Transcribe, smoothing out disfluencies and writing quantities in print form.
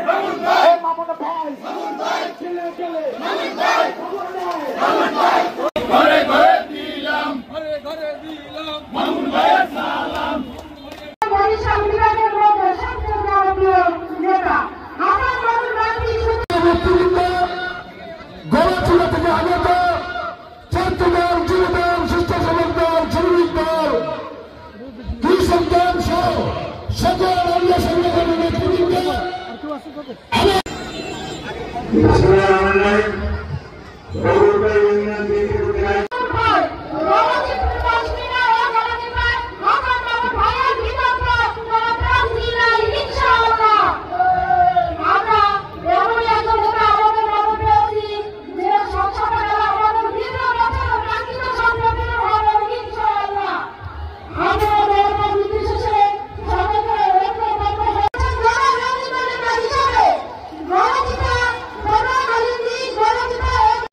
ভাই এই মামুন ভাই ছেলে ছেলে ঘরে ঘরে দিলাম মামুন ভাইয়ের সালাম। বরিশাল বিভাগের মধ্যে সবচেয়ে জনপ্রিয় নেতা হাসান মামুন গান্ধী গলাচুলা থেকে আগত ছাত্রদল, যুবদল, স্বেচ্ছাসেবক দল, শ্রমিক দল, কৃষক দল সহ সকল অন্য সংগঠনের নেতৃবৃন্দ